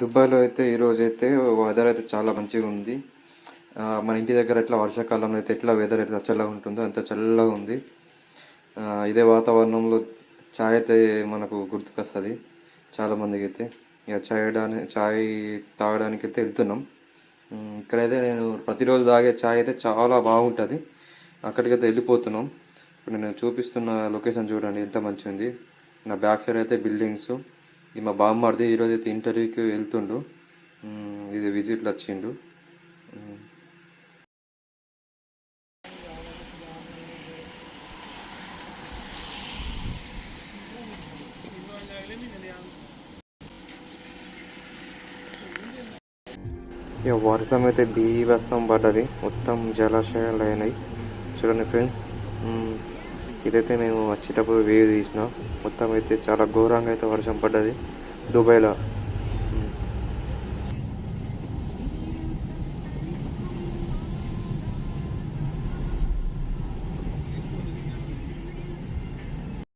దుబాయ్లో అయితే ఈరోజు అయితే వెదర్ అయితే చాలా మంచిగా ఉంది. మన ఇంటి దగ్గర ఎట్లా వర్షాకాలంలో అయితే ఎట్లా వెదర్ ఎట్లా చల్లగా ఉంటుందో అంత చల్లగా ఉంది. ఇదే వాతావరణంలో చాయ్ అయితే మనకు గుర్తుకొస్తుంది చాలామందికి అయితే. ఇక చాయ్ తాగడానికి అయితే వెళ్తున్నాం. ఇక్కడైతే నేను ప్రతిరోజు తాగే చాయ్ అయితే చాలా బాగుంటుంది. అక్కడికైతే వెళ్ళిపోతున్నాం. ఇప్పుడు నేను చూపిస్తున్న లొకేషన్ చూడండి ఎంత మంచిగా ఉంది. నా బ్యాక్ సైడ్ అయితే బిల్డింగ్స్. ఇది మా బామ్మర్ది ఈరోజు అయితే ఇంటర్వ్యూకి వెళ్తుండు. ఇది విజిట్లు వచ్చిండు. ఇక వర్షం అయితే బీభత్సం పడ్డది. మొత్తం జలాశయాలు అయినాయి చూడండి ఫ్రెండ్స్. ఇదైతే మేము వచ్చేటప్పుడు వేవ్ తీసిన. మొత్తం అయితే చాలా ఘోరంగా అయితే వర్షం పడ్డది దుబాయ్లో.